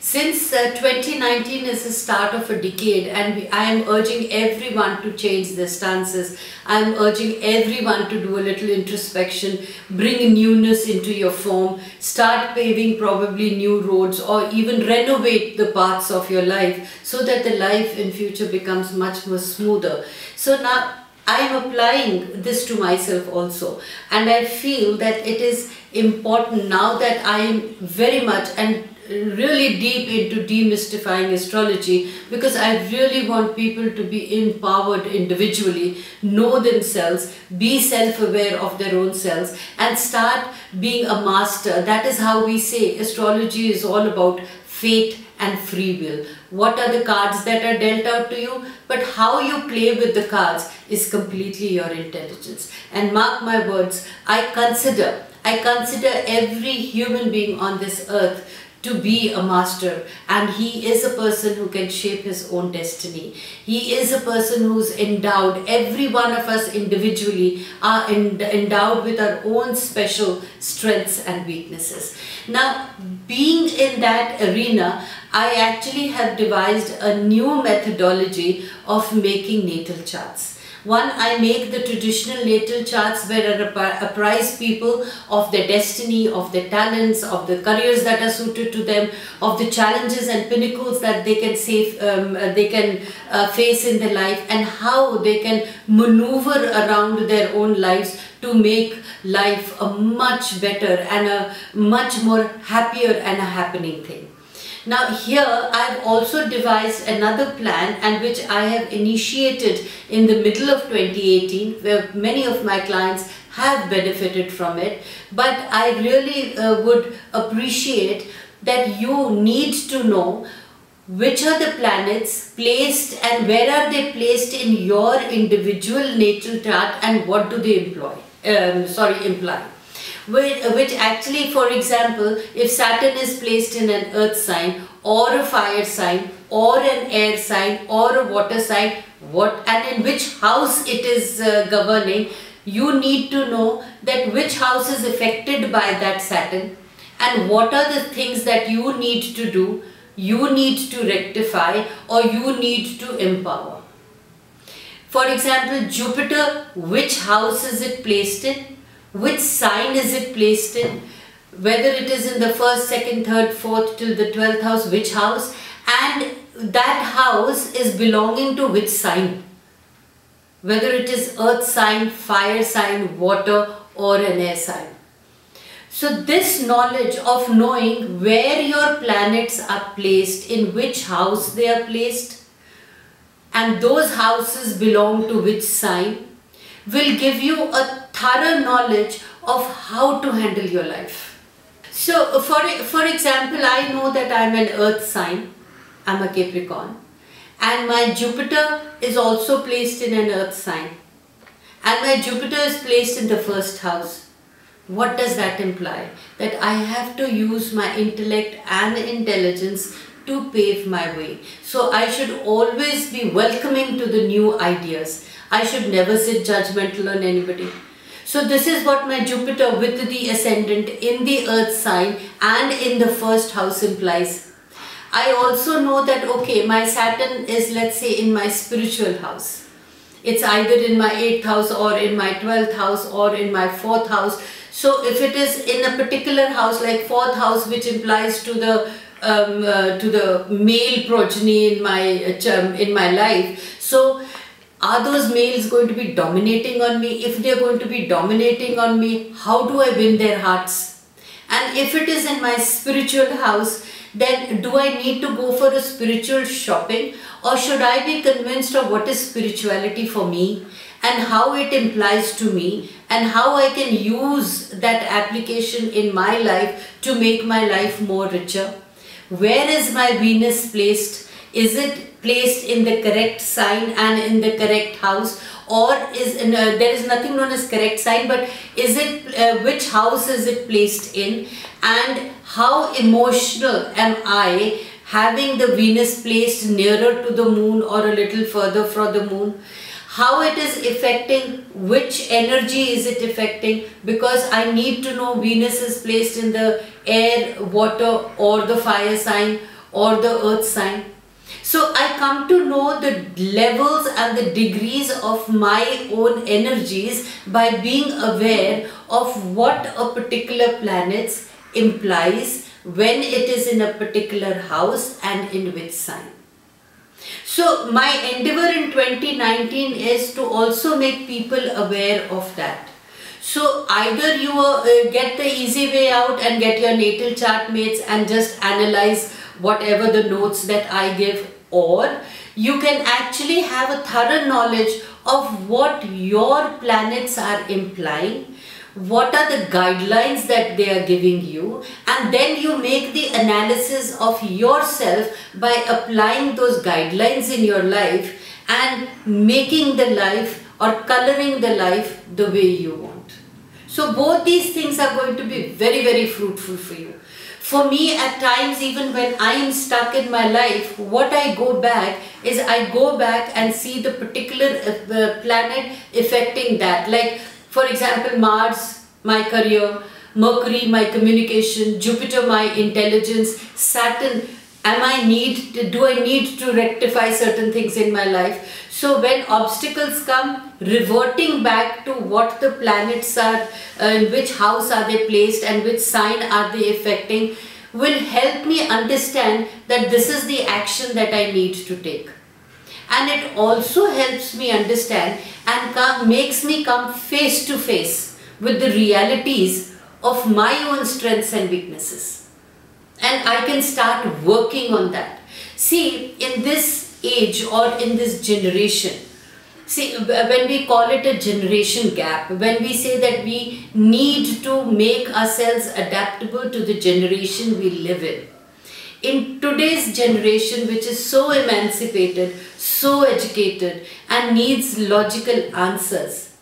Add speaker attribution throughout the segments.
Speaker 1: Since 2019 is the start of a decade, and I am urging everyone to change their stances. I am urging everyone to do a little introspection, bring newness into your form, start paving probably new roads, or even renovate the parts of your life so that the life in future becomes much more smoother. So now I am applying this to myself also, and I feel that it is important now that I am very much and really deep into demystifying astrology, because I really want people to be empowered individually, know themselves, be self-aware of their own selves, and start being a master. That is how we say astrology is all about fate and free will. What are the cards that are dealt out to you? But how you play with the cards is completely your intelligence. And mark my words, I consider every human being on this earth to be a master, and he is a person who can shape his own destiny. He is a person who's endowed, every one of us individually are endowed with our own special strengths and weaknesses. Now, being in that arena, I actually have devised a new methodology of making natal charts. One, I make the traditional natal charts where I apprise people of their destiny, of their talents, of the careers that are suited to them, of the challenges and pinnacles that they can face in their life, and how they can maneuver around their own lives to make life a much better and a much more happier and a happening thing. Now here I have also devised another plan, and which I have initiated in the middle of 2018, where many of my clients have benefited from it. But I really would appreciate that you need to know which are the planets placed and where are they placed in your individual natal chart, and what do they imply. Which actually, for example, if Saturn is placed in an earth sign or a fire sign or an air sign or a water sign, and in which house it is governing, you need to know that which house is affected by that Saturn, and what are the things that you need to do, you need to rectify, or you need to empower. For example, Jupiter, which house is it placed in? Which sign is it placed in? Whether it is in the 1st, 2nd, 3rd, 4th till the 12th house, which house? And that house is belonging to which sign? Whether it is earth sign, fire sign, water, or an air sign. So this knowledge of knowing where your planets are placed, in which house they are placed, and those houses belong to which sign, will give you a thorough knowledge of how to handle your life. So for example, I know that I am an earth sign, I am a Capricorn, and my Jupiter is also placed in an earth sign, and my Jupiter is placed in the 1st house. What does that imply? That I have to use my intellect and intelligence to pave my way. So I should always be welcoming to the new ideas. I should never sit judgmental on anybody. So this is what my Jupiter with the ascendant in the earth sign and in the 1st house implies. I also know that, okay, my Saturn is, let's say, in my spiritual house. It's either in my 8th house or in my 12th house or in my 4th house. So if it is in a particular house like 4th house, which implies to the male progeny in my life, so are those males going to be dominating on me? If they are going to be dominating on me, how do I win their hearts? And if it is in my spiritual house, then do I need to go for a spiritual shopping, or should I be convinced of what is spirituality for me and how it implies to me, and how I can use that application in my life to make my life more richer? Where is my Venus placed? Is it placed in the correct sign and in the correct house, or there is nothing known as correct sign, but is it which house is it placed in, and how emotional am I having the Venus placed nearer to the moon or a little further from the moon? How it is affecting, which energy is it affecting, because I need to know Venus is placed in the air, water or the fire sign, or the earth sign. So I come to know the levels and the degrees of my own energies by being aware of what a particular planet implies when it is in a particular house and in which sign. So my endeavor in 2019 is to also make people aware of that. So either you get the easy way out and get your natal chart mates and just analyze whatever the notes that I give, or you can actually have a thorough knowledge of what your planets are implying, what are the guidelines that they are giving you, and then you make the analysis of yourself by applying those guidelines in your life and making the life or coloring the life the way you want. So both these things are going to be very, very fruitful for you. For me, at times, even when I am stuck in my life, what I go back is I go back and see the particular planet affecting that. Like, for example, Mars, my career, Mercury, my communication, Jupiter, my intelligence, Saturn, do I need to rectify certain things in my life? So when obstacles come, reverting back to what the planets are, in which house are they placed and which sign are they affecting, will help me understand that this is the action that I need to take. And it also helps me understand and makes me come face to face with the realities of my own strengths and weaknesses. And I can start working on that. See, in this age or in this generation, see, when we call it a generation gap, when we say that we need to make ourselves adaptable to the generation we live in today's generation, which is so emancipated, so educated and needs logical answers,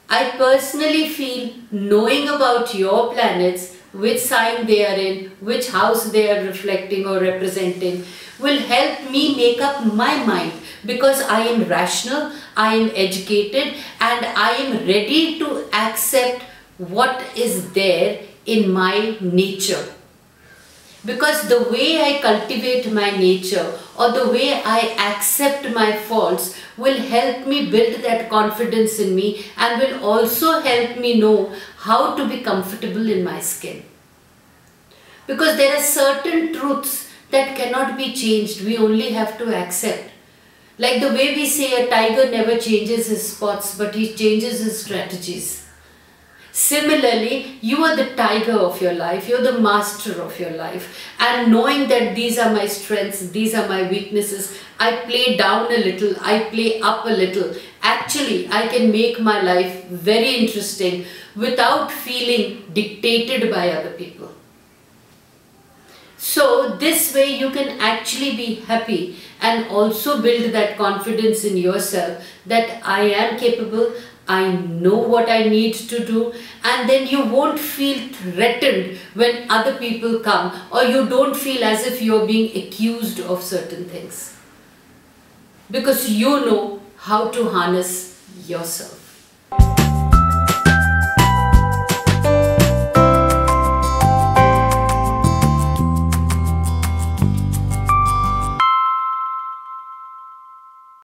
Speaker 1: I personally feel knowing about your planets, which sign they are in, which house they are reflecting or representing, will help me make up my mind, because I am rational, I am educated, and I am ready to accept what is there in my nature. Because the way I cultivate my nature or the way I accept my faults will help me build that confidence in me and will also help me know how to be comfortable in my skin. Because there are certain truths that cannot be changed, we only have to accept. Like the way we say a tiger never changes his spots, but he changes his strategies. Similarly, you are the tiger of your life, you're the master of your life. And knowing that these are my strengths, these are my weaknesses, I play down a little, I play up a little. Actually, I can make my life very interesting without feeling dictated by other people. So this way you can actually be happy and also build that confidence in yourself that I am capable, I know what I need to do, and then you won't feel threatened when other people come, or you don't feel as if you're being accused of certain things. Because you know how to harness yourself.